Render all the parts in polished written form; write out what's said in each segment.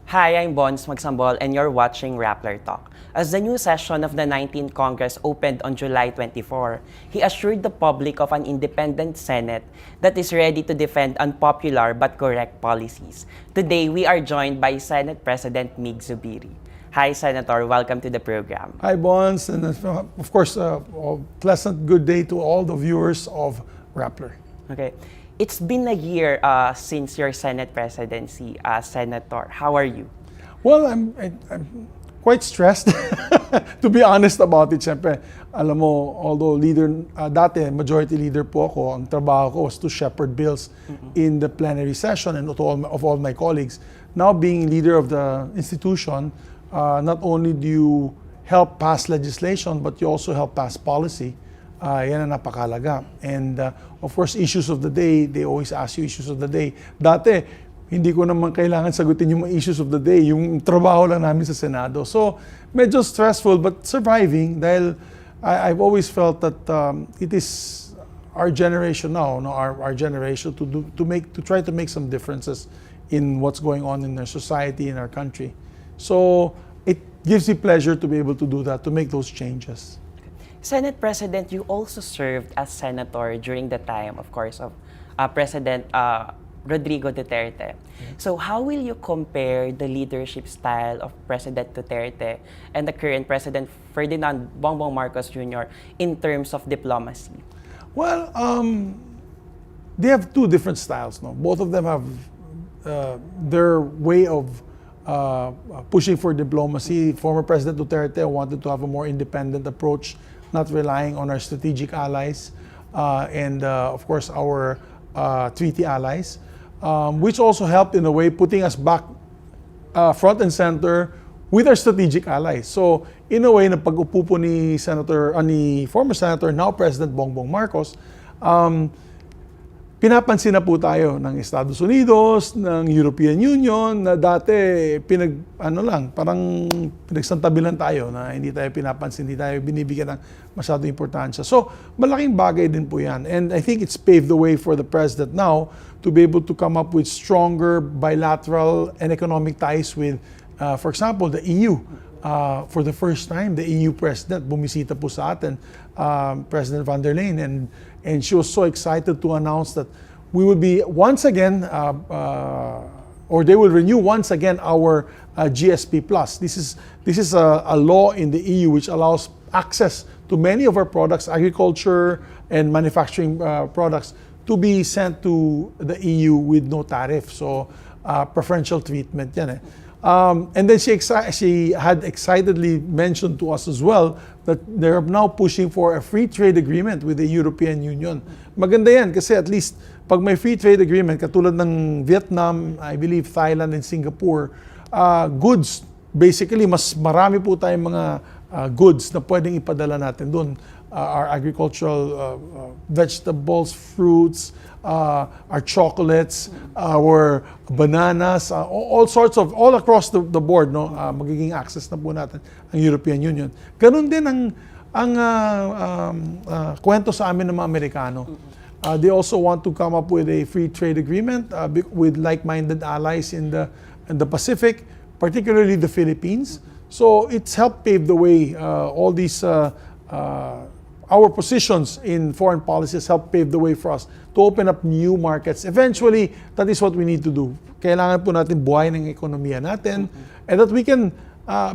Hi, I'm Bonz, Magsambol, and you're watching Rappler Talk. As the new session of the 19th Congress opened on July 24, he assured the public of an independent Senate that is ready to defend unpopular but correct policies. Today, we are joined by Senate President Migz Zubiri. Hi, Senator. Welcome to the program. Hi, Bonz, and of course, a pleasant good day to all the viewers of Rappler. Okay. It's been a year since your Senate presidency as Senator. How are you? Well, I'm quite stressed, to be honest about it. Siyempre, alam mo, although dati majority leader po ako, ang trabaho ko was to shepherd bills in the plenary session and of all my colleagues. Now being leader of the institution, not only do you help pass legislation, but you also help pass policy. Yan ang napakalaga. And of course, issues of the day, they always ask you issues of the day. Dati, hindi ko naman kailangan sagutin yung mga issues of the day, yung trabaho lang namin sa Senado. So, medyo stressful but surviving dahil I've always felt that it is our generation now, our generation to try to make some differences in what's going on in our society, in our country. So, it gives me pleasure to be able to do that, to make those changes. Senate President, you also served as senator during the time, of course, of President Rodrigo Duterte. So how will you compare the leadership style of President Duterte and the current President Ferdinand Bongbong Marcos Jr. in terms of diplomacy? Well, they have two different styles. No? Both of them have their way of pushing for diplomacy. Former President Duterte wanted to have a more independent approach, not relying on our strategic allies and of course our treaty allies, which also helped in a way putting us back front and center with our strategic allies. So in a way, na pag-upo po ni former Senator, now President Bongbong Marcos, pinapansin na po tayo ng Estados Unidos, ng European Union, na dati parang pinagsantabilan tayo na hindi tayo pinapansin, hindi tayo binibigyan ng masyadong importansya. So, malaking bagay din po yan. And I think it's paved the way for the President now to be able to come up with stronger bilateral and economic ties with, for example, the EU. For the first time, the EU President bumisita po sa atin, President van der Leyen, and she was so excited to announce that we will be once again, or they will renew once again our GSP+. This is a law in the EU which allows access to many of our products, agriculture and manufacturing products, to be sent to the EU with no tariff. So, preferential treatment yan eh. And then she had excitedly mentioned to us as well that they're now pushing for a free trade agreement with the European Union. Maganda yan kasi at least pag may free trade agreement, katulad ng Vietnam, I believe Thailand and Singapore, goods, basically mas marami po tayong mga goods na pwedeng ipadala natin doon. Our agricultural vegetables, fruits, our chocolates, our bananas, all across the board, no, magiging access na po natin ang European Union. Ganun din ang kwento sa amin ng mga Amerikano. They also want to come up with a free trade agreement with like-minded allies in the Pacific, particularly the Philippines. So it's helped pave the way. All these our positions in foreign policies help pave the way for us to open up new markets. Eventually, that is what we need to do. Kailangan po natin buhayin ng ekonomiya natin and that we can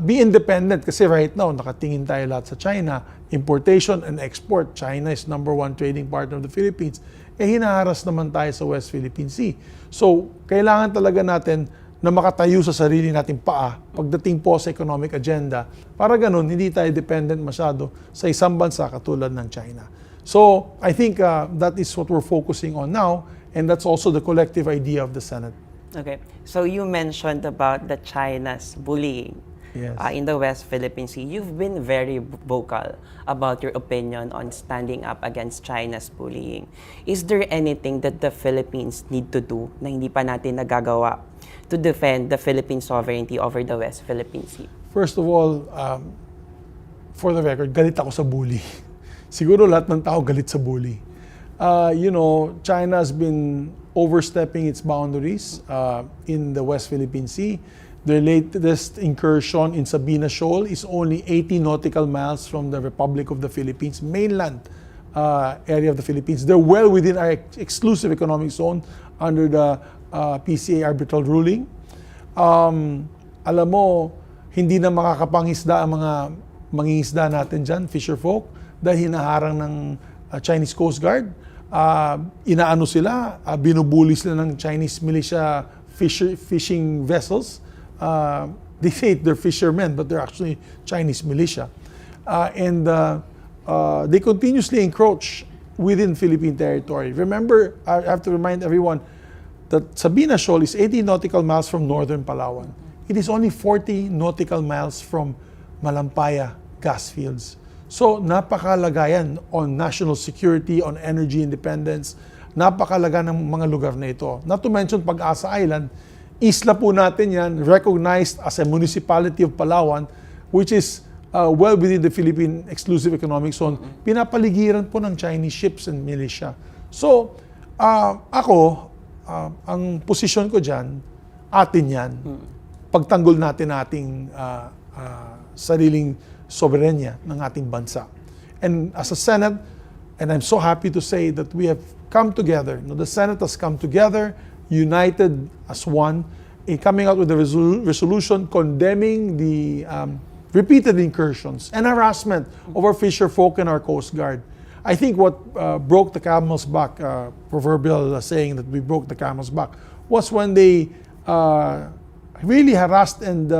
be independent. Kasi right now, nakatingin tayo lahat sa China. Importation and export. China is #1 trading partner of the Philippines. Hinaharas naman tayo sa West Philippine Sea. So, kailangan talaga natin na makatayo sa sarili nating paa pagdating po sa economic agenda. Para ganun, hindi tayo dependent masyado sa isang bansa katulad ng China. So, I think that is what we're focusing on now, and that's also the collective idea of the Senate. Okay. So, you mentioned about the China's bullying. Yes. In the West Philippine Sea. You've been very vocal about your opinion on standing up against China's bullying. Is there anything that the Philippines need to do na hindi pa natin nagagawa to defend the Philippine sovereignty over the West Philippine Sea? First of all, for the record, galit ako sa bully. Siguro lahat ng tao galit sa bully. China has been overstepping its boundaries in the West Philippine Sea. Their latest incursion in Sabina Shoal is only 80 nautical miles from the Republic of the Philippines, mainland area of the Philippines. They're well within our exclusive economic zone under the PCA arbitral ruling. Alam mo, hindi na makakapangisda ang mga mangingisda natin dyan, fisher folk, dahil hinaharang ng Chinese Coast Guard. Inaano sila, binubuli sila ng Chinese militia fishing vessels. They say they're fishermen, but they're actually Chinese militia. They continuously encroach within Philippine territory. Remember, I have to remind everyone that Sabina Shoal is 80 nautical miles from northern Palawan. It is only 40 nautical miles from Malampaya gas fields. So, napakalaga yan on national security, on energy independence. Napakalaga ng mga lugar na ito. Not to mention Pag-asa Island, isla po natin yan, recognized as a municipality of Palawan, which is well within the Philippine Exclusive Economic Zone. Pinapaligiran po ng Chinese ships and militia. So, ang posisyon ko dyan, atin yan. Pagtanggol natin ating sariling soberenya ng ating bansa. And as a Senate, and I'm so happy to say that we have come together. The Senate has come together, united as one, in coming out with a resolution condemning the repeated incursions and harassment of our fisher folk and our Coast Guard. I think what broke the camel's back, proverbial saying that we broke the camel's back, was when they really harassed and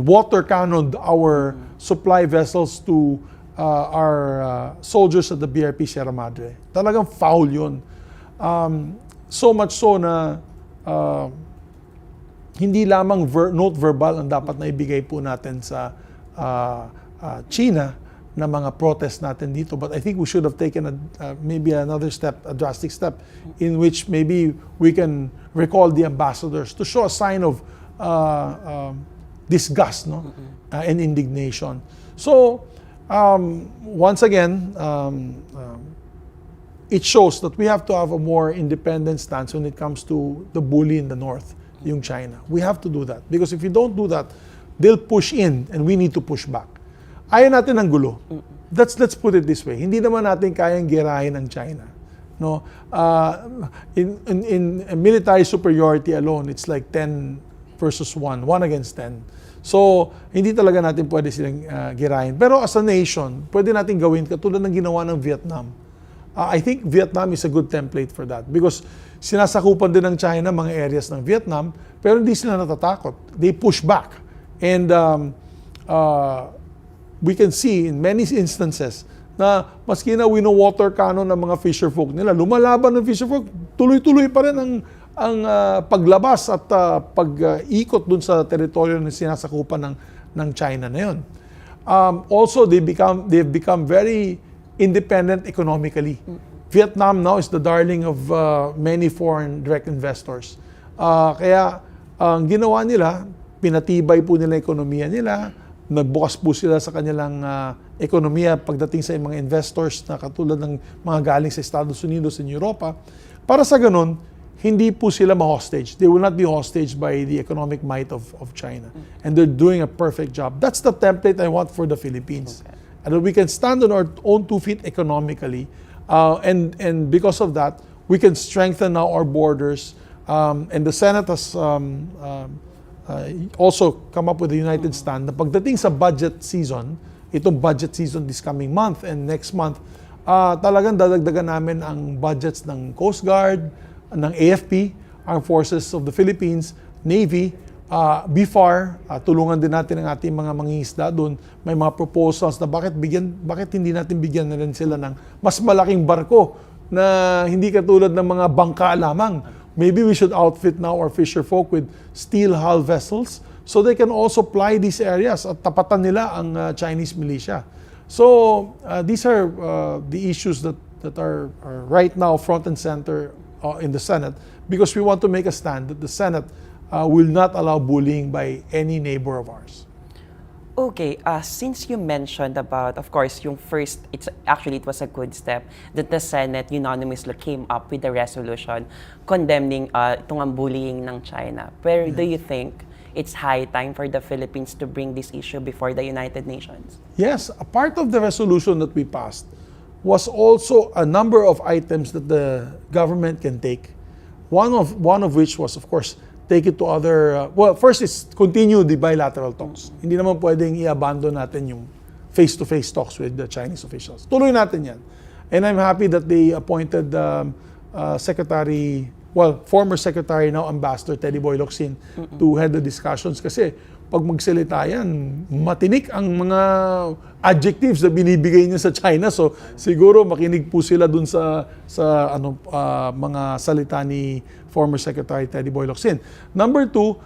water cannoned our supply vessels to our soldiers at the BRP Sierra Madre. Talagang foul yun. So much so na hindi lamang note verbal ang dapat na ibigay po natin sa China na mga protest natin dito, but I think we should have taken maybe another step, a drastic step, in which maybe we can recall the ambassadors to show a sign of disgust, and indignation. So, once again, it shows that we have to have a more independent stance when it comes to the bully in the north, yung China. We have to do that. Because if we don't do that, they'll push in and we need to push back. Ayaw natin ng gulo. Let's put it this way. Hindi naman natin kayang girahin ng China. No? In military superiority alone, it's like 10 versus 1 against 10. So, hindi talaga natin pwede silang girahin. Pero as a nation, pwede natin gawin katulad ng ginawa ng Vietnam. I think Vietnam is a good template for that because sinasakupan din ng China mga areas ng Vietnam, pero hindi sila natatakot. They push back. And we can see in many instances na maski na wino-water cannon ng mga fisher folk nila, lumalaban ng fisher folk, tuloy-tuloy pa rin ang paglabas at pag-ikot dun sa teritoryo na sinasakupan ng China na yun. Also, they've become very independent economically. Vietnam now is the darling of many foreign direct investors. Kaya ang ginawa nila, pinatibay po nila ekonomiya nila, nagbukas po sila sa kanilang ekonomiya pagdating sa mga investors na katulad ng mga galing sa Estados Unidos and Europa. Para sa ganun, hindi po sila ma-hostage. They will not be hostage by the economic might of China. And they're doing a perfect job. That's the template I want for the Philippines. Okay. And we can stand on our own 2 feet economically. And because of that, we can strengthen now our borders. And the Senate has also come up with a united stand na pagdating sa budget season, itong budget season this coming month and next month, talagang dadagdagan namin ang budgets ng Coast Guard, ng AFP, Armed Forces of the Philippines, Navy, BFAR, tulungan din natin ang ating mga mangingisda doon. May mga proposals na bakit hindi natin bigyan na rin sila ng mas malaking barko na hindi katulad ng mga bangka lamang. Maybe we should outfit now our fisher folk with steel hull vessels so they can also ply these areas at tapatan nila ang Chinese militia. So these are the issues that are right now front and center in the Senate because we want to make a stand that the Senate will not allow bullying by any neighbor of ours. Okay, since you mentioned about, of course, yung first, it was a good step that the Senate unanimously came up with a resolution condemning itong bullying ng China. Pero do you think it's high time for the Philippines to bring this issue before the United Nations? Yes, a part of the resolution that we passed was also a number of items that the government can take. One of which was, of course, take it to other, well, first is continue the bilateral talks. Hindi naman pwedeng i-abandon natin yung face-to-face talks with the Chinese officials. Tuloy natin yan. And I'm happy that they appointed former Secretary, now Ambassador Teddy Boy Locsin to head the discussions kasi pag magsalita yan, matinik ang mga adjectives na binibigay niya sa China. So siguro makinig po sila dun sa mga salita ni former Secretary Teddy Boy Locsin. Number two,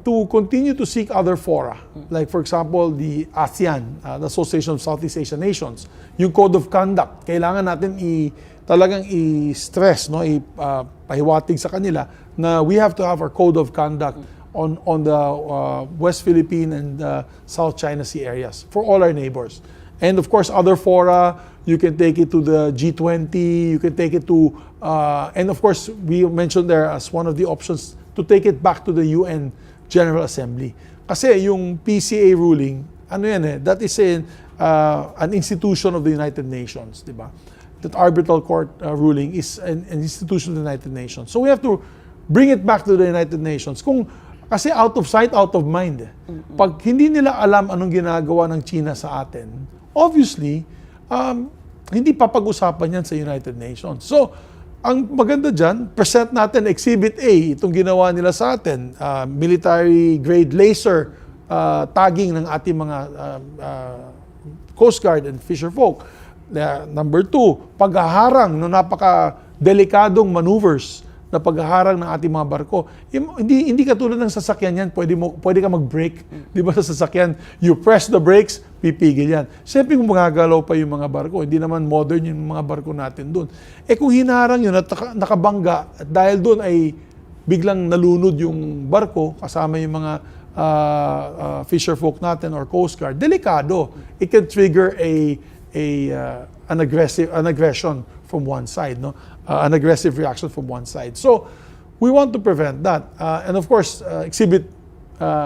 to continue to seek other fora. Like for example, the ASEAN, the Association of Southeast Asian Nations. Yung Code of Conduct, kailangan natin talagang i-stress, pahiwatig sa kanila na we have to have our Code of Conduct on the West Philippine and South China Sea areas for all our neighbors. And of course, other fora, you can take it to the G20, you can take it to, and of course, we mentioned there as one of the options to take it back to the UN General Assembly. Kasi yung PCA ruling, that is an institution of the United Nations, di ba? That arbitral court ruling is an institution of the United Nations. So we have to bring it back to the United Nations. Kasi out of sight, out of mind. Pag hindi nila alam anong ginagawa ng China sa atin, obviously, hindi papag-usapan yan sa United Nations. So, ang maganda dyan, present natin Exhibit A, itong ginawa nila sa atin, military-grade laser tagging ng ating mga Coast Guard and fisher folk. Number two, paghaharang ng napaka-delikadong maneuvers na paghaharang ng ating mga barko. Hindi katulad ng sasakyan yan, pwede ka mag-brake. Di ba sa sasakyan, you press the brakes, pipigil yan. Siyempre kung magagalaw pa yung mga barko, hindi naman modern yung mga barko natin doon. Kung hinaharang yun at nakabangga, at dahil doon ay biglang nalunod yung barko, kasama yung mga fisher folk natin or Coast Guard, delikado. It can trigger an aggression from one side, an aggressive reaction from one side. So we want to prevent that. And of course, Exhibit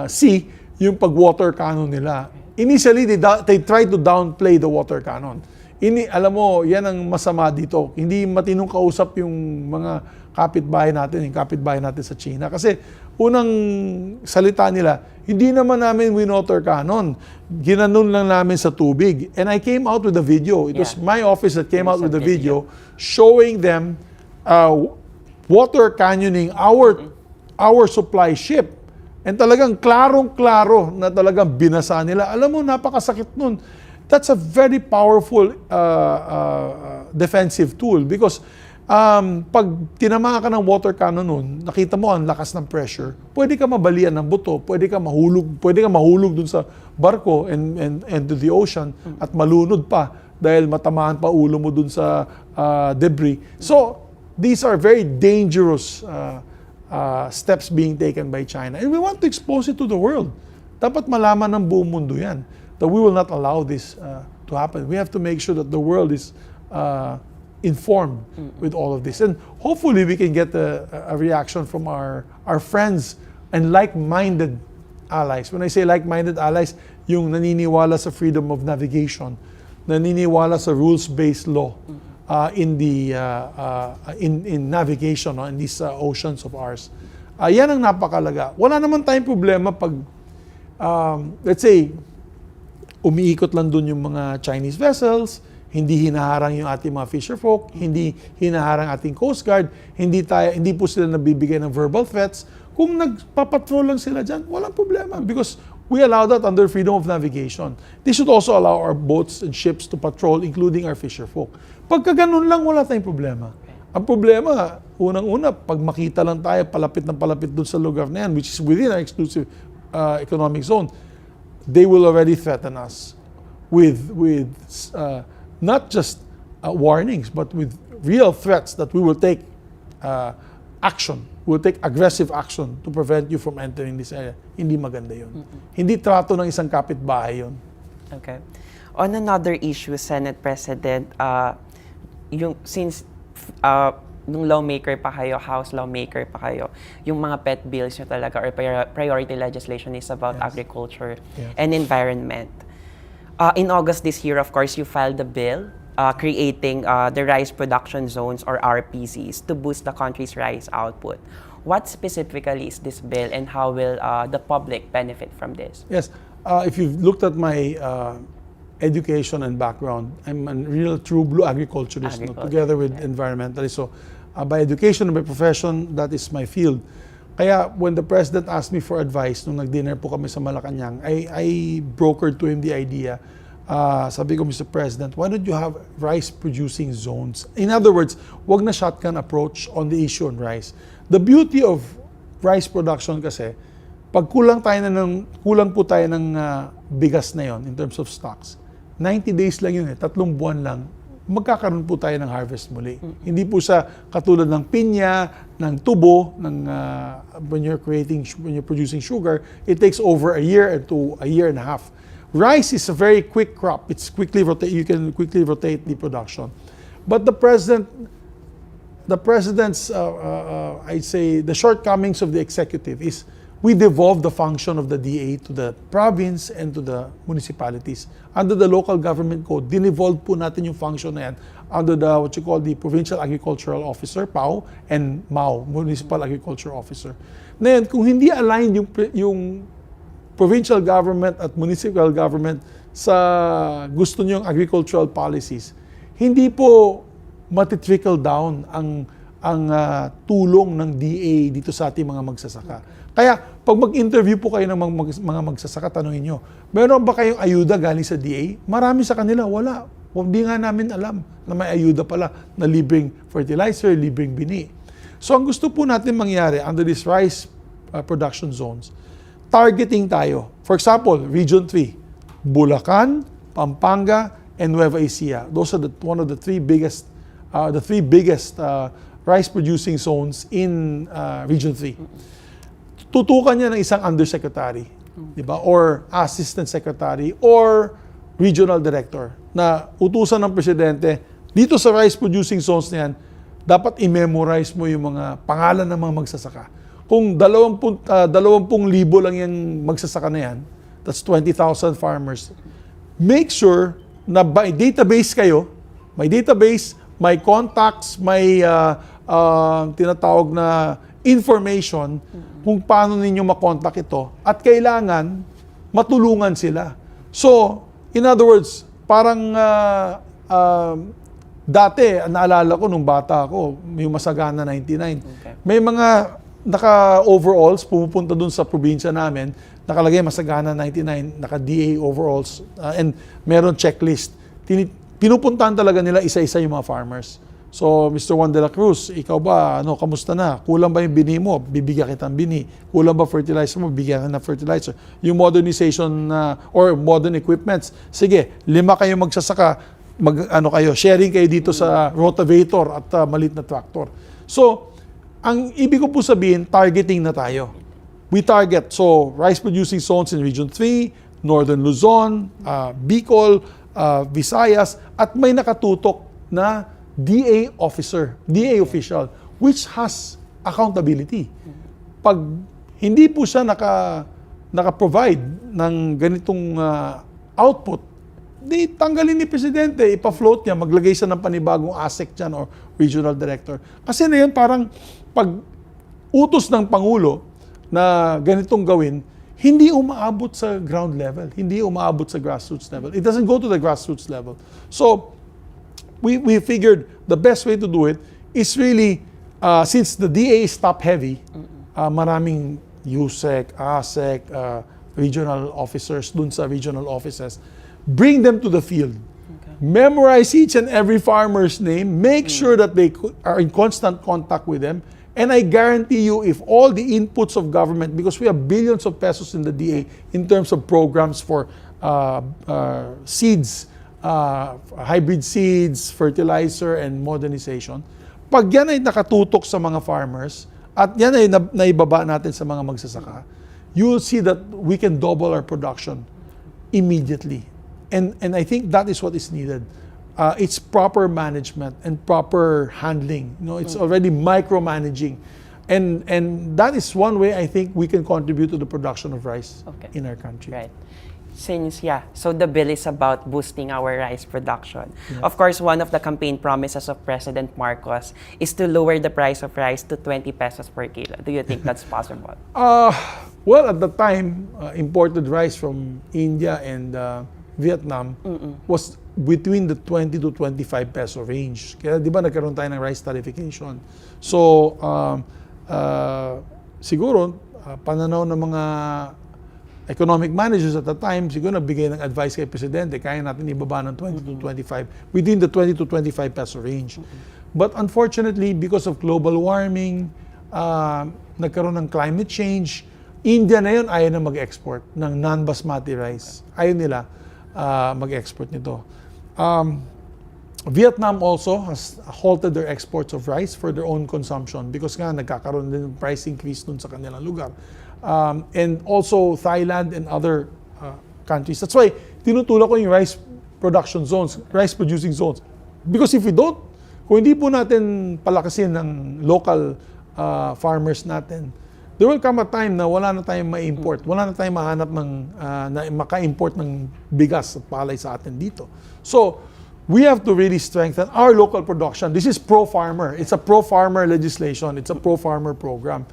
C, yung pag-water cannon nila. Initially, they tried to downplay the water cannon. Alam mo, yan ang masama dito. Hindi matinong kausap yung mga kapitbahay natin sa China. Kasi unang salita nila, hindi naman namin winoter cannon. Ginanon lang namin sa tubig. And I came out with a video. It was my office that came out with a video showing them water canyoning our supply ship. And talagang klarong-klaro na talagang binasa nila. Alam mo, napakasakit nun. That's a very powerful defensive tool because pag tinamaan ka ng water cannon nun, nakita mo ang lakas ng pressure, pwede ka mabalian ng buto, pwede ka mahulog dun sa barko and to the ocean at malunod pa dahil matamaan pa ulo mo dun sa debris. So, these are very dangerous steps being taken by China. And we want to expose it to the world. Dapat malaman ng buong mundo yan that we will not allow this to happen. We have to make sure that the world is informed with all of this. And hopefully we can get a reaction from our friends and like-minded allies. When I say like-minded allies, yung naniniwala sa freedom of navigation, naniniwala sa rules-based law in navigation in these oceans of ours. Yan ang napakalaga. Wala naman tayong problema pag let's say umiikot lang dun yung mga Chinese vessels, hindi hinaharang yung ating mga fisher folk, hindi hinaharang ating Coast Guard, hindi po sila nabibigay ng verbal threats. Kung nagpapatrol lang sila dyan, walang problema because we allow that under freedom of navigation. They should also allow our boats and ships to patrol, including our fisher folk. Pagka ganun lang, wala tayong problema. Ang problema, unang-una, pag makita lang tayo palapit dun sa lugar na yan, which is within our exclusive economic zone, they will already threaten us with not just warnings, but with real threats that we will take action. We will take aggressive action to prevent you from entering this area. Hindi maganda yun. Hindi trato ng isang kapitbahay yun. Okay. On another issue, Senate President, since nung lawmaker pa kayo, House lawmaker pa kayo, yung mga pet bills nyo talaga or priority legislation is about agriculture and environment. In August this year, of course, you filed the bill creating the rice production zones or RPZs to boost the country's rice output. What specifically is this bill and how will the public benefit from this? Yes. If you've looked at my education and background, I'm a real true blue agriculturist, no, together with environmentalist. So by education and by profession, that is my field. Kaya when the President asked me for advice, nung nag-dinner po kami sa Malacanang, I brokered to him the idea. Sabi ko, Mr. President, why don't you have rice-producing zones? In other words, wag na shotgun approach on the issue on rice. The beauty of rice production kasi, pag kulang po tayo ng bigas na yon in terms of stocks, 90 days lang yun 3 buwan lang, magkakaroon po tayo ng harvest muli. Hindi po siya katulad ng pinya, ng tubo, when you're producing sugar, it takes over a year to a year and a half. Rice is a very quick crop. It's quickly you can quickly rotate the production. But the president's, I'd say, the shortcomings of the executive is we devolve the function of the DA to the province and to the municipalities. Under the local government code, dinevolve po natin yung function na yan under the, what you call the Provincial Agricultural Officer, PAO, and MAO, Municipal Agriculture Officer. Ngayon, kung hindi aligned yung provincial government at municipal government sa gusto niyong agricultural policies, hindi po matitrickle down ang tulong ng DA dito sa ating mga magsasaka. Kaya, pag mag-interview po kayo ng mga magsasaka, tanungin nyo, meron ba kayong ayuda galing sa DA? Marami sa kanila, wala. Hindi nga namin alam na may ayuda pala na libreng fertilizer, libreng bini. So, ang gusto po natin mangyari under these rice production zones, targeting tayo. For example, Region 3, Bulacan, Pampanga, and Nueva Ecija. Those are one of the three biggest rice-producing zones in Region 3. Tutukan niya ng isang undersecretary, di ba? Or assistant secretary, or regional director na utusan ng presidente, dito sa rice-producing zones na yan, dapat i-memorize mo yung mga pangalan ng mga magsasaka. Kung 20,000 lang yung magsasaka na yan, that's 20,000 farmers, make sure na by database kayo, may database, may contacts, may tinatawag na information kung paano ninyo makontak ito at kailangan matulungan sila. So, in other words, parang dati, naalala ko nung bata ako, yung Masagana 99, may mga naka-overalls, pumupunta dun sa probinsya namin, nakalagay Masagana 99, naka-DA overalls, and meron checklist. Pinupuntahan talaga nila isa-isa yung mga farmers. So, Mr. Juan de la Cruz, ikaw ba, kamusta na? Kulang ba yung bini mo? Bibigyan kitang bini. Kulang ba fertilizer mo? Bibigyan ka ng fertilizer. Yung modernization or modern equipments, sige, 5 kayo magsasaka, sharing kayo dito sa rotavator at maliit na tractor. So, ang ibig ko po sabihin, targeting na tayo. We target, so, rice-producing zones in Region 3, Northern Luzon, Bicol, Visayas, at may nakatutok na DA official, which has accountability. Pag hindi po siya naka-provide ng ganitong output, di tanggalin ni Presidente, ipa-float niya, maglagay siya ng panibagong ASEC dyan or regional director. Kasi na yun, parang pag utos ng Pangulo na ganitong gawin, hindi umaabot sa ground level, hindi umaabot sa grassroots level. It doesn't go to the grassroots level. So, we figured the best way to do it is really, since the DA is top-heavy, maraming USEC, ASEC, regional officers dun sa regional offices, bring them to the field. Okay. Memorize each and every farmer's name, make sure that they are in constant contact with them, and I guarantee you, if all the inputs of government, because we have billions of pesos in the DA in terms of programs for seeds, hybrid seeds, fertilizer, and modernization. Pag yan ay nakatutok sa mga farmers, at yan ay naibaba natin sa mga magsasaka, you will see that we can double our production immediately. And I think that is what is needed. it's proper management and proper handling. It's already micromanaging. And that is one way I think we can contribute to the production of rice in our country. Right. So the bill is about boosting our rice production. Yeah. Of course, one of the campaign promises of President Marcos is to lower the price of rice to 20 pesos per kilo. Do you think that's possible? Well, at the time, imported rice from India and Vietnam was between the 20 to 25 peso range. Kaya di ba nagkaroon tayo ng rice tariffication? So, siguro, pananaw ng mga economic managers at the time, siguro nagbigay ng advice kay Presidente, kaya natin ibaba ng 20 to 25, within the 20 to 25 peso range. But unfortunately, because of global warming, nagkaroon ng climate change, India na yun ayaw na mag-export ng non-basmati rice. Ayaw nila mag-export nito. Vietnam also has halted their exports of rice for their own consumption because nga nagkakaroon din ng price increase dun sa kanilang lugar. And also Thailand and other countries. That's why tinutulak ko yung rice production zones, rice producing zones. Because if we don't, kung hindi po natin palakasin ng local farmers natin, there will come a time na wala na tayong ma-import, wala na tayong mahanap ng na maka-import ng bigas at palay sa atin dito. So, we have to really strengthen our local production. This is pro-farmer. It's a pro-farmer legislation. It's a pro-farmer program.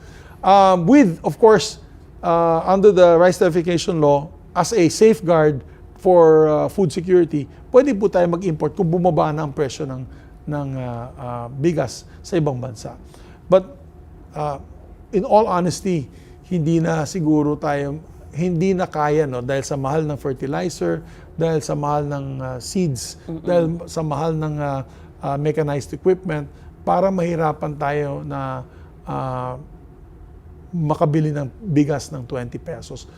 With, of course, under the rice tariffication law, as a safeguard for food security, pwede po tayo mag-import kung bumaba na ang presyo ng bigas sa ibang bansa. But in all honesty, hindi na kaya dahil sa mahal ng fertilizer, dahil sa mahal ng seeds, dahil sa mahal ng mechanized equipment, para mahirapan tayo na makabili ng bigas ng 20 pesos.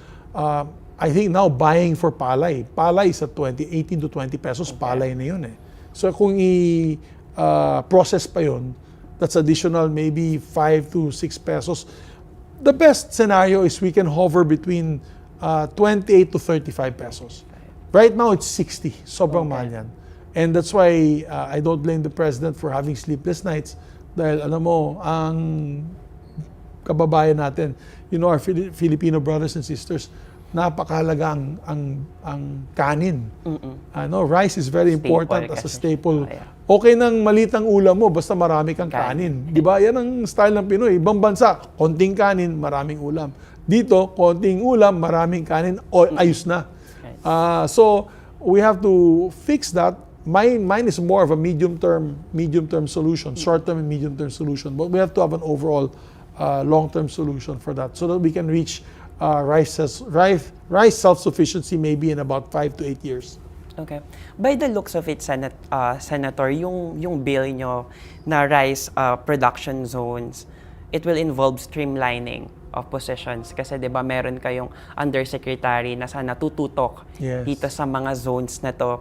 I think now buying for palay is at 18 to 20 pesos, palay na yun eh. So kung i-process pa yun, that's additional maybe 5 to 6 pesos. The best scenario is we can hover between 28 to 35 pesos. Right now, it's 60. Sobrang mahal yan. And that's why I don't blame the President for having sleepless nights. Dahil alam mo, ang kababayan natin, our Filipino brothers and sisters, napakahalaga ang kanin. Rice is very important as a staple. Okay nang malitang ulam mo, basta marami kang kanin. Di ba? Yan ang style ng Pinoy. Ibang bansa, konting kanin, maraming ulam. Dito, konting ulam, maraming kanin, ayos na. So we have to fix that. Mine is more of a medium-term solution, short-term and medium-term solution. But we have to have an overall long-term solution for that, so that we can reach rice self-sufficiency maybe in about 5 to 8 years. Okay. By the looks of it, Senator, yung bill nyo na rice production zones, it will involve streamlining of positions. Kasi 'di ba meron kayong undersecretary na sana tututok dito sa mga zones na to.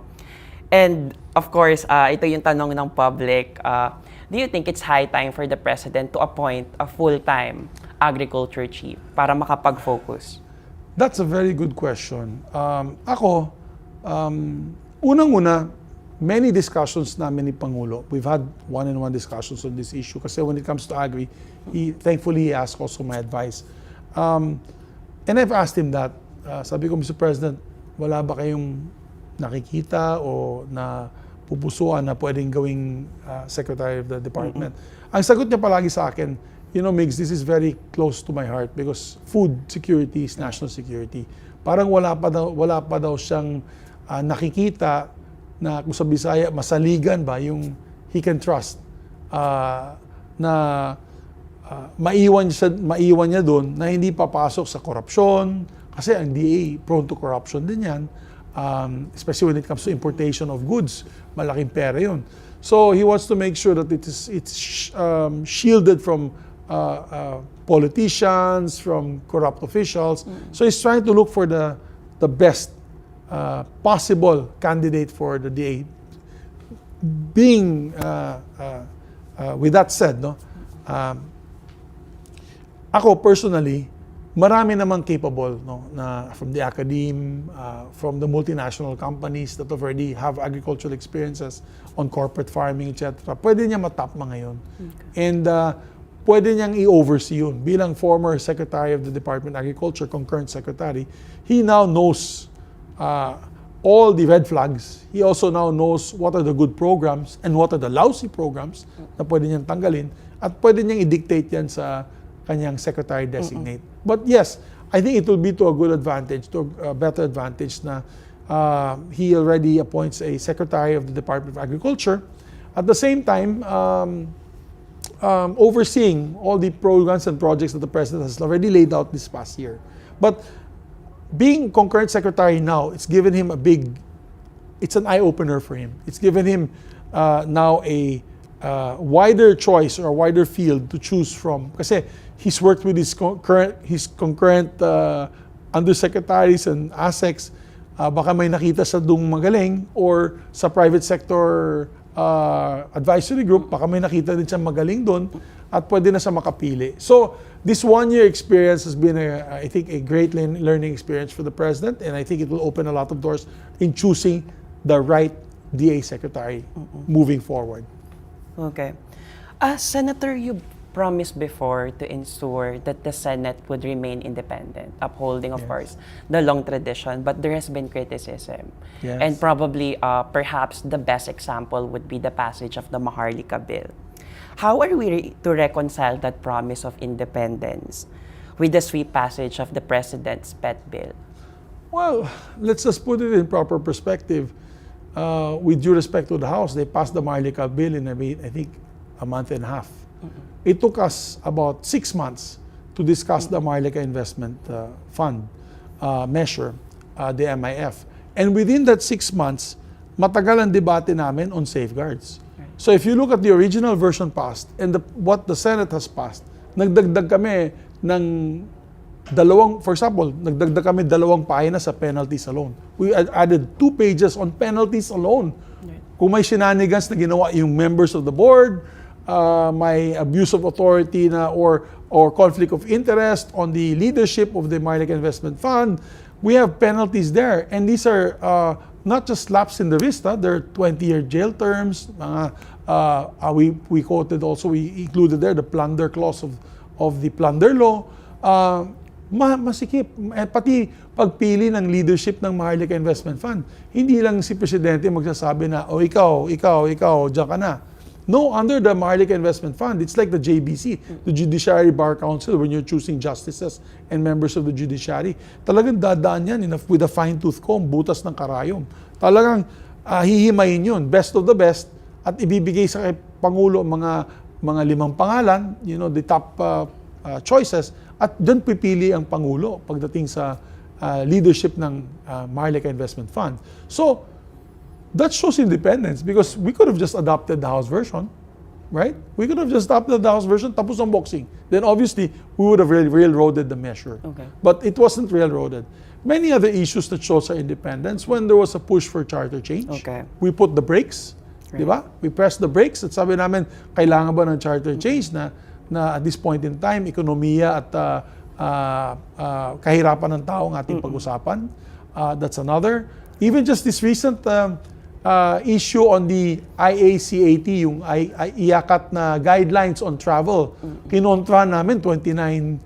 And of course, ito yung tanong ng public. Do you think it's high time for the President to appoint a full-time agriculture chief para makapag-focus? That's a very good question. Unang-una, many discussions namin ni Pangulo. We've had one-on-one discussions on this issue kasi when it comes to agri, thankfully he asked also my advice. And I've asked him that, sabi ko, Mr. President, wala ba kayong nakikita o na pupusuan na pwedeng gawing Secretary of the Department? Ang sagot niya palagi sa akin, Migz, this is very close to my heart because food security is national security. Parang wala pa daw siyang nakikita na kung sa Bisaya, masaligan ba yung he can trust na maiwan niya doon na hindi papasok sa korupsyon kasi ang DA prone to corruption din yan, especially when it comes to importation of goods, malaking pera yun. So he wants to make sure that it's shielded from politicians, from corrupt officials. So he's trying to look for the best possible candidate for the DA. With that said, ako personally, marami namang capable, no, na from the academe, from the multinational companies that already have agricultural experiences on corporate farming, etc. Pwede niya matapma ngayon. And pwede niyang i-oversee yun. Bilang former Secretary of the Department of Agriculture, concurrent Secretary, he now knows all the red flags. He also now knows what are the good programs and what are the lousy programs na pwede niyang tanggalin at pwede niyang i-dictate yan sa kanyang Secretary-designate. But yes, I think it will be to a good advantage, to a better advantage na he already appoints a Secretary of the Department of Agriculture. At the same time, overseeing all the programs and projects that the President has already laid out this past year. But being concurrent secretary now, it's given him it's an eye-opener for him. It's given him now a wider choice or a wider field to choose from. Kasi he's worked with his concurrent undersecretaries and ASECs. Baka may nakita sa dung magaling or sa private sector advisory group, baka may nakita din siya magaling doon at pwede na siya makapili. So, this one-year experience has been, I think, a great learning experience for the President, and I think it will open a lot of doors in choosing the right DA Secretary moving forward. Okay. Senator, you promised before to ensure that the Senate would remain independent, upholding, of course, the long tradition, but there has been criticism. Yes. And probably, perhaps, the best example would be the passage of the Maharlika Bill. How are we to reconcile that promise of independence with the sweet passage of the President's pet bill? Well, let's just put it in proper perspective. With due respect to the House, they passed the Maharlika Bill in, I think, a month and a half. It took us about 6 months to discuss the Maharlika Investment Fund measure, the MIF. And within that 6 months, matagal ang debate namin on safeguards. So if you look at the original version passed and what the Senate has passed, nagdagdag kami ng for example, nagdagdag kami 2 pahina sa penalties alone. We added 2 pages on penalties alone. Kung may shenanigans na ginawa yung members of the board, may abuse of authority na or conflict of interest on the leadership of the Maharlika Investment Fund, we have penalties there. And these are not just slaps in the wrist, they're 20-year jail terms. We quoted also, we included there the plunder clause of the plunder law. Masikip. Pati pagpili ng leadership ng Maharlika Investment Fund. Hindi lang si Presidente magsasabi na, ikaw, diyan ka na. No, under the Maharlika Investment Fund, it's like the JBC, the Judiciary Bar Council, when you're choosing justices and members of the judiciary. Talagang dadaan yan with a fine-tooth comb, butas ng karayom. Talagang hihimayin yun, best of the best, at ibibigay sa Pangulo mga 5 pangalan, the top choices, at dyan pipili ang Pangulo pagdating sa leadership ng Maharlika Investment Fund. So, that shows independence because we could have just adopted the House version, right? We could have just adopted the House version, tapos ang boxing. Then obviously, we would have railroaded the measure. Okay. But it wasn't railroaded. Many other issues that shows our independence, when there was a push for charter change, we put the brakes, di ba? We pressed the brakes at sabi namin, kailangan ba ng charter change na at this point in time, ekonomiya at kahirapan ng tao ang ating pag-usapan. That's another. Even just this recent issue on the IACAT, yung IACAT na guidelines on travel. Kinontra namin 29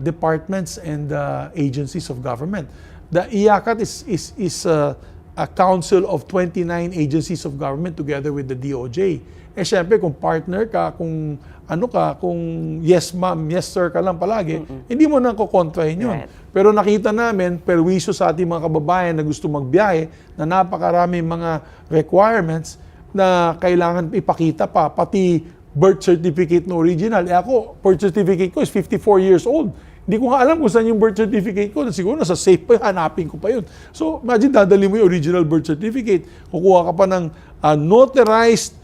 departments and agencies of government. The IACAT is a council of 29 agencies of government together with the DOJ. Syempre kung partner ka, kung yes ma'am, yes sir ka lang palagi, hindi mo na kukontrahin yun. Right. Pero nakita namin, perwisyo sa ating mga kababayan na gusto magbiyahe, na napakarami mga requirements na kailangan ipakita pa, pati birth certificate na original. Ako, birth certificate ko is 54 years old. Hindi ko nga alam kung saan yung birth certificate ko. Siguro nasa safe pa, hanapin ko pa yun. So, imagine, dadali mo yung original birth certificate. Kukuha ka pa ng notarized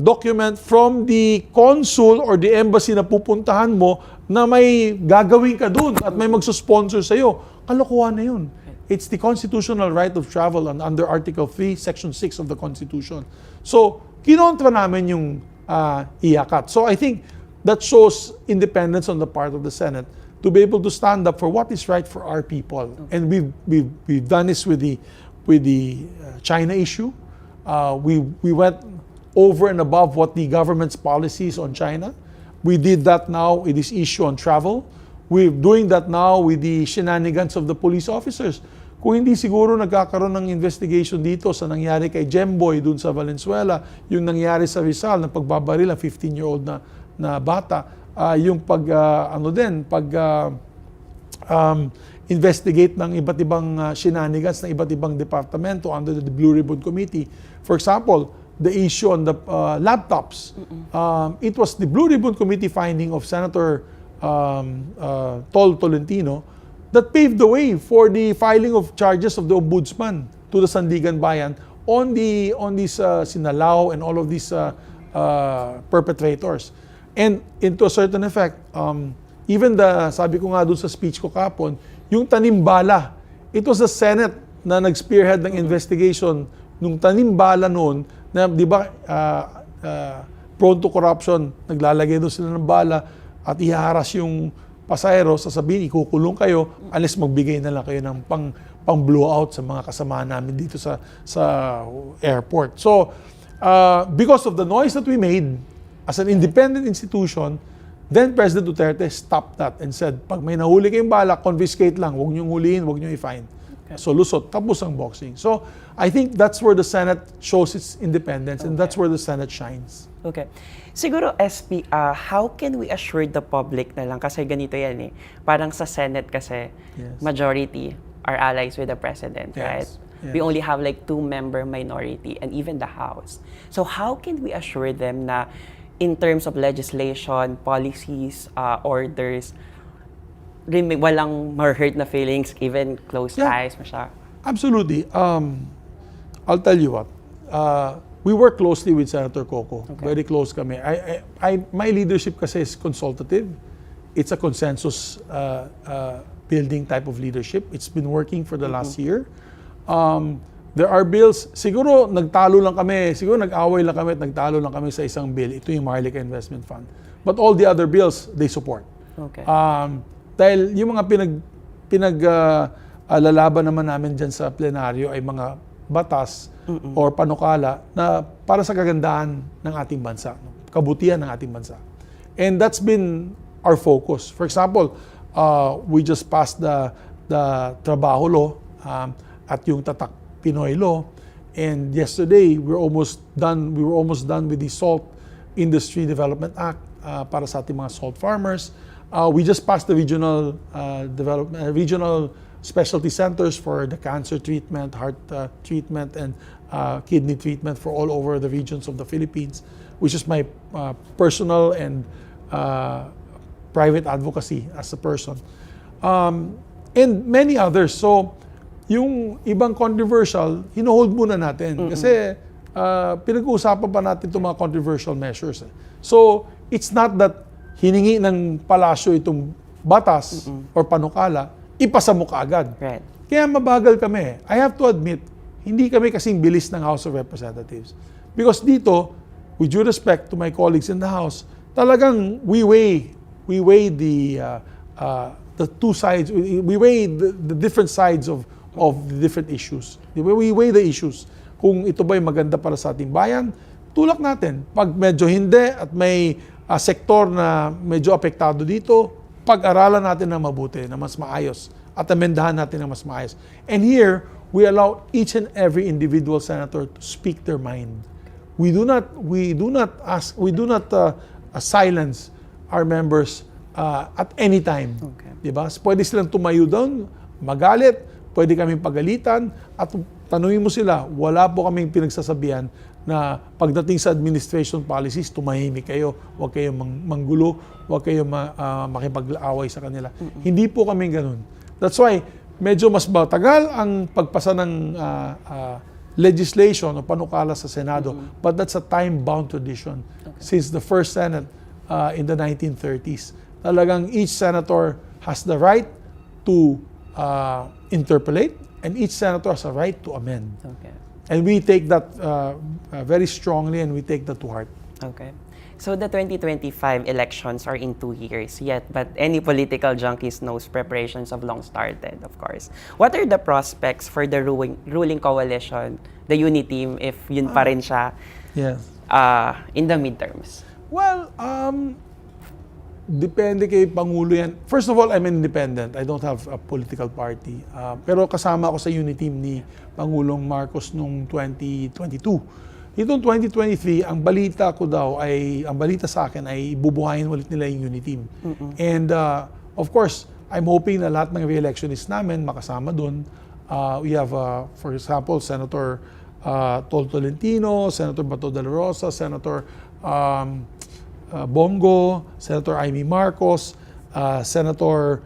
document from the consul or the embassy na pupuntahan mo na may gagawin ka dun at may magsusponsor sa'yo. Kalokohan na yun. It's the constitutional right of travel under Article 3, Section 6 of the Constitution. So, kinontra namin yung IACAT. So, I think that shows independence on the part of the Senate to be able to stand up for what is right for our people. And we've done this with the China issue. We went over and above what the government's policies on China. We did that now with this issue on travel. We're doing that now with the shenanigans of the police officers. Kung hindi siguro nagkakaroon ng investigation dito sa nangyari kay Jemboy dun sa Valenzuela, yung nangyari sa Rizal na pagbabaril ng 15-year-old na bata, yung investigate ng iba't ibang shenanigans ng iba't ibang departamento under the Blue Ribbon Committee. For example, the issue on the laptops. It was the Blue Ribbon Committee finding of Senator Tolentino that paved the way for the filing of charges of the Ombudsman to the Sandigan Bayan on these sinalaw and all of these perpetrators. And into a certain effect, even sabi ko nga dun sa speech ko kapon, yung tanimbala, it was the Senate na nag-spearhead ng investigation nung tanimbala noon na, di ba, prone to corruption, naglalagay doon sila ng bala at ihaharas yung pasahero, sasabihin, ikukulong kayo unless magbigay na lang kayo ng pang-blowout sa mga kasama namin dito sa airport. So, because of the noise that we made as an independent institution, then President Duterte stopped that and said, pag may nahuli kayong bala, confiscate lang, huwag niyong huliin, huwag niyong i-fine. So, lusot, tapos ang boxing. So, I think that's where the Senate shows its independence and that's where the Senate shines. Okay. Siguro, SP, how can we assure the public na lang? Kasi ganito yan eh. Parang sa Senate kasi, majority are allies with the President, right? Yes. We only have like 2-member minority and even the House. So how can we assure them na in terms of legislation, policies, orders, walang ma-hurt na feelings, even close ties mo siya? Absolutely. I'll tell you what. We work closely with Senator Coco. Okay. Very close kami. My leadership kasi is consultative. It's a consensus building type of leadership. It's been working for the last year. There are bills, siguro nagtalo lang kami, siguro nag-away lang kami at nagtalo lang kami sa isang bill. Ito yung Maharlika Investment Fund. But all the other bills, they support. Okay. Dahil yung mga lalaban naman namin dyan sa plenaryo ay mga batas or panukala na para sa kagandahan ng ating bansa, kabutihan ng ating bansa. And that's been our focus. For example, we just passed the Trabaho Law at yung Tatak Pinoy Law. And yesterday, we were almost done with the Salt Industry Development Act para sa ating mga salt farmers. We just passed the regional specialty centers for the cancer treatment, heart treatment, and kidney treatment for all over the regions of the Philippines, which is my personal and private advocacy as a person. And many others. So, yung ibang controversial, hinohold muna natin. Kasi pinag-uusapan pa natin itong mga controversial measures. So, it's not that hiningi ng palasyo itong batas or panukala, ipasa mo kaagad. Right. Kaya mabagal kami. I have to admit, hindi kami kasing bilis ng House of Representatives. Because dito, with due respect to my colleagues in the House, talagang we weigh the two sides, we weigh the different sides of the different issues. We weigh the issues. Kung ito ba'y maganda para sa ating bayan, tulak natin. Pag medyo hindi at may sektor na medyo apektado dito, pag-aralan natin na mabuti, na mas maayos, at amendahan natin na mas maayos. And here, we allow each and every individual senator to speak their mind. We do not silence our members at any time. Okay. Diba? Pwede silang tumayo doon, magalit, pwede kaming pagalitan, at tanungin mo sila, wala po kaming pinagsasabihan na pagdating sa administration policies, tumahimik kayo, huwag kayong manggulo, huwag kayong makipag-away sa kanila. Hindi po kami ganun. That's why, medyo mas matagal ang pagpasa ng legislation o panukala sa Senado, but that's a time-bound tradition since the first Senate in the 1930s. Talagang each senator has the right to interpolate and each senator has a right to amend. Okay. And we take that very strongly and we take that to heart. Okay. So the 2025 elections are in 2 years yet, but any political junkies knows preparations have long started, of course. What are the prospects for the ruling coalition, the Unity Team, if yun pa rin siya Yes. in the midterms? Well, depende kay Pangulo yan. First of all, I'm independent. I don't have a political party. Pero kasama ako sa unity team ni Pangulong Marcos noong 2022. Itong 2023, ang balita sa akin ay bubuhayin ulit nila yung unity team. And of course, I'm hoping na lahat ng re-electionists namin makasama doon. We have, for example, Senator Tol Tolentino, Senator Bato de la Rosa, Senator Bongo, Senator Amy Marcos, Senator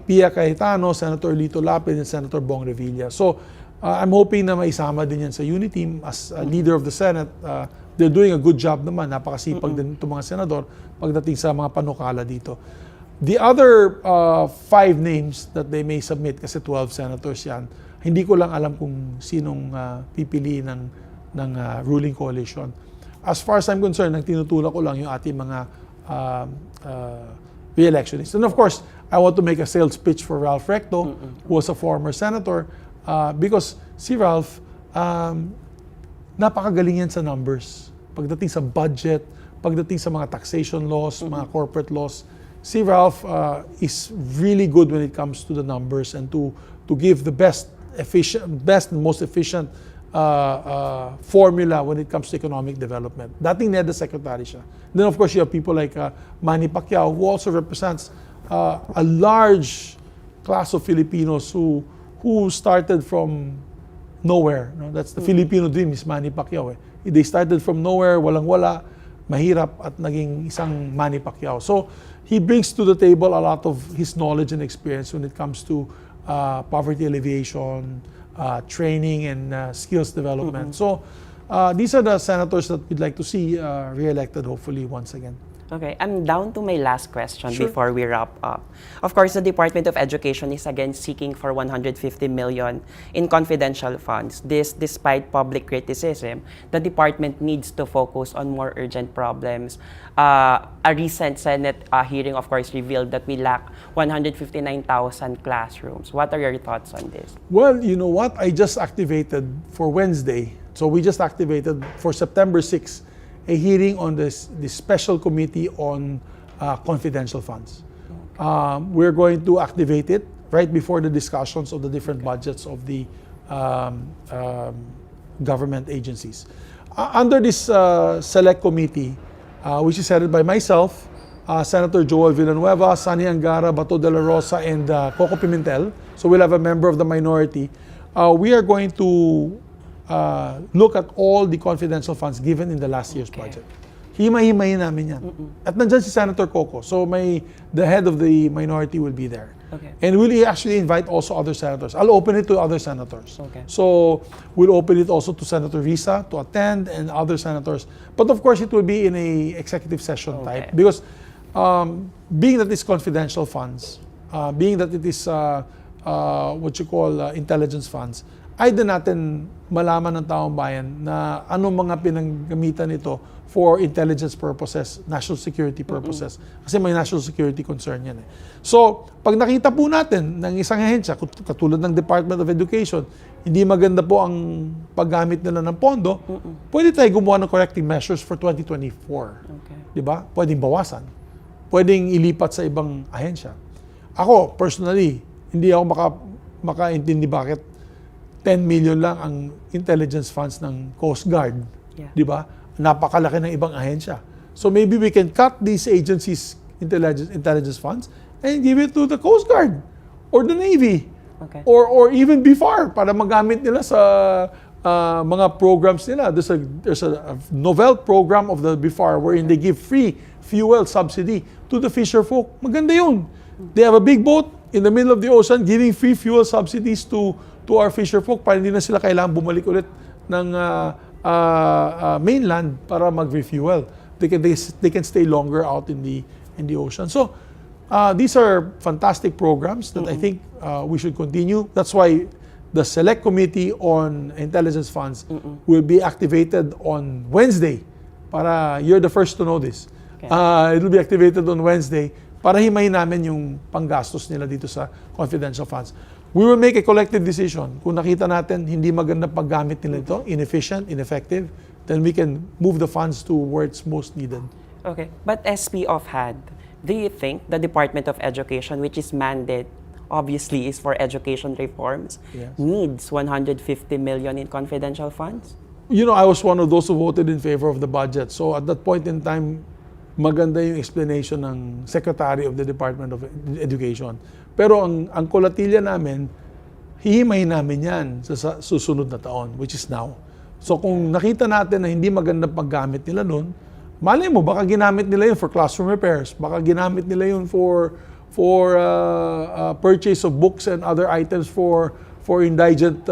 Pia Cayetano, Senator Lito Lapid, and Senator Bong Revilla. So, I'm hoping na maisama din yan sa unity team as leader of the Senate. They're doing a good job naman. Napakasipag din itong mga senador pagdating sa mga panukala dito. The other 5 names that they may submit, kasi 12 senators yan, hindi ko lang alam kung sinong pipili ng ruling coalition. As far as I'm concerned, ang tinutulak ko lang yung ating mga re-electionists. And of course, I want to make a sales pitch for Ralph Recto, who was a former senator, because si Ralph, napakagaling yan sa numbers. Pagdating sa budget, pagdating sa mga taxation laws, mga corporate laws, si Ralph is really good when it comes to the numbers and to give the best and most efficient formula when it comes to economic development. Dating NEDA secretary siya. Then of course you have people like Manny Pacquiao, who also represents a large class of Filipinos who started from nowhere. No? That's the Filipino dream, is Manny Pacquiao. They started from nowhere, walang-wala, mahirap, at naging isang Manny Pacquiao. So he brings to the table a lot of his knowledge and experience when it comes to poverty alleviation, training and skills development. So these are the senators that we'd like to see re-elected hopefully once again. Okay, I'm down to my last question Sure. before we wrap up. Of course, the Department of Education is again seeking for 150 million in confidential funds. This despite public criticism, the department needs to focus on more urgent problems. A recent Senate hearing, of course, revealed that we lack 159,000 classrooms. What are your thoughts on this? Well, you know what? I just activated for Wednesday. So we just activated for September 6 a hearing on this special committee on confidential funds. We're going to activate it right before the discussions of the different budgets of the government agencies. Under this select committee, which is headed by myself, Senator Joel Villanueva, Sani Angara, Bato de la Rosa, and Coco Pimentel, so we'll have a member of the minority, we are going to look at all the confidential funds given in the last year's budget. Himay-himayin namin yan. At nandyan si Senator Coco, so the head of the minority will be there. Okay. And we'll actually invite also other senators. I'll open it to other senators. Okay. So we'll open it also to Senator Risa to attend and other senators. But of course, it will be in a executive session type, because being that it's confidential funds, being that it is what you call intelligence funds, ay din natin malaman ng taong bayan na anong mga pinanggamitan nito for intelligence purposes, national security purposes. Kasi may national security concern yan. So, pag nakita po natin ng isang ahensya, katulad ng Department of Education, hindi maganda po ang paggamit nila ng pondo, pwede tayo gumawa ng corrective measures for 2024. Okay. Diba? Pwedeng bawasan. Pwedeng ilipat sa ibang ahensya. Ako, personally, hindi ako makaintindi bakit 10 million lang ang intelligence funds ng Coast Guard. Yeah. Di ba? Napakalaki ng ibang ahensya. So maybe we can cut these agencies' intelligence funds and give it to the Coast Guard or the Navy. Okay. Or even BFAR para magamit nila sa mga programs nila. There's a novel program of the BFAR wherein they give free fuel subsidy to the fisher folk. Maganda yun. They have a big boat in the middle of the ocean giving free fuel subsidies to our fisher folk para hindi na sila kailangan bumalik ulit ng mainland para mag-refuel. They can stay longer out in the ocean. So these are fantastic programs that I think we should continue. That's why the Select Committee on Intelligence Funds will be activated on Wednesday. Para you're the first to know this. It'll be activated on Wednesday para himayin namin yung panggastos nila dito sa confidential funds. We will make a collective decision. Kung nakita natin hindi maganda paggamit nila ito, inefficient, ineffective, then we can move the funds to where it's most needed. Okay. But SP offhand, do you think the Department of Education, which is mandate, obviously is for education reforms, needs 150 million in confidential funds? You know, I was one of those who voted in favor of the budget. So at that point in time, maganda yung explanation ng Secretary of the Department of Education. Pero ang kolatilya namin, hihimayin namin yan sa susunod na taon, which is now. So kung nakita natin na hindi magandang paggamit nila nun, malay mo, baka ginamit nila yun for classroom repairs, baka ginamit nila yun for purchase of books and other items for indigent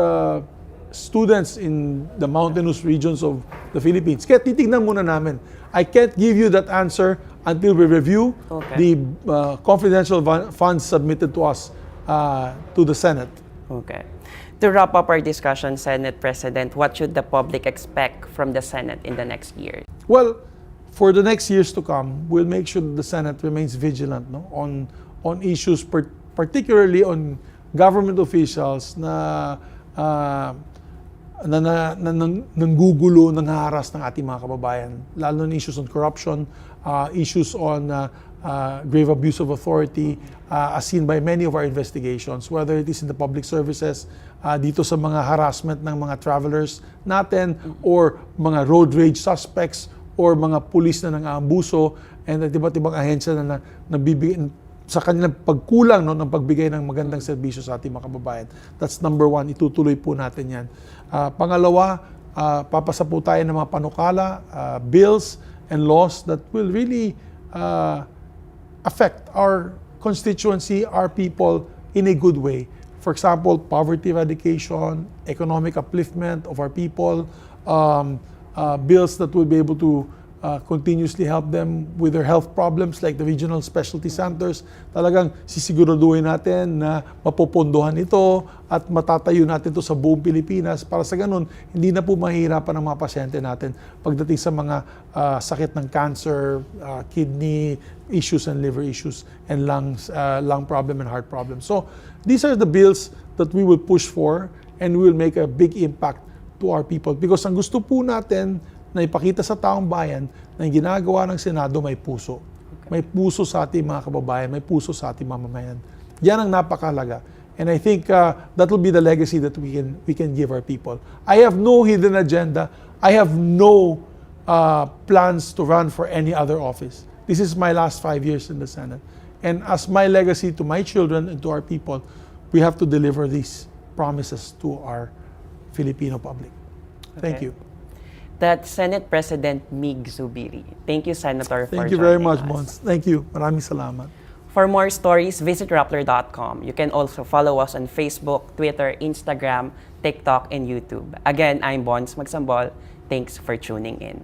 students in the mountainous regions of the Philippines. Kaya titignan muna namin. I can't give you that answer until we review the confidential funds submitted to us to the Senate. Okay. To wrap up our discussion, Senate President, what should the public expect from the Senate in the next year? Well, for the next years to come, we'll make sure that the Senate remains vigilant on issues, particularly on government officials na nanggugulo, nanghaharas ng ating mga kababayan, lalo na issues on corruption, issues on grave abuse of authority, as seen by many of our investigations, whether it is in the public services, dito sa mga harassment ng mga travelers natin, or mga road rage suspects, or mga pulis na nang-aabuso, and iba't ibang ahensya na nagbibigay sa kanilang pagkulang ng pagbigay ng magandang serbisyo sa ating mga kababayan. That's number one, itutuloy po natin yan. Pangalawa, papasa po tayo ng mga panukala, bills and laws that will really affect our constituency, our people in a good way. For example, poverty eradication, economic upliftment of our people, bills that will be able to continuously help them with their health problems like the regional specialty centers. Talagang sisiguraduhin natin na mapopondohan ito at matatayo natin ito sa buong Pilipinas para sa ganun, hindi na po mahihirapan ang mga pasyente natin pagdating sa mga sakit ng cancer, kidney issues and liver issues, and lung problem and heart problem. So these are the bills that we will push for, and we will make a big impact to our people. Because ang gusto po natin na ipakita sa taong bayan na yung ginagawa ng Senado may puso. May puso sa ating mga kababayan, may puso sa ating mamamayan. Yan ang napakahalaga. And I think that will be the legacy that we can give our people. I have no hidden agenda. I have no plans to run for any other office. This is my last 5 years in the Senate. And as my legacy to my children and to our people, we have to deliver these promises to our Filipino public. Thank you. That's Senate President Migz Zubiri. Thank you, Senator, for Thank you very joining much, us. Bonz. Thank you. Maraming salamat. For more stories, visit Rappler.com. You can also follow us on Facebook, Twitter, Instagram, TikTok, and YouTube. Again, I'm Bonz Magsambol. Thanks for tuning in.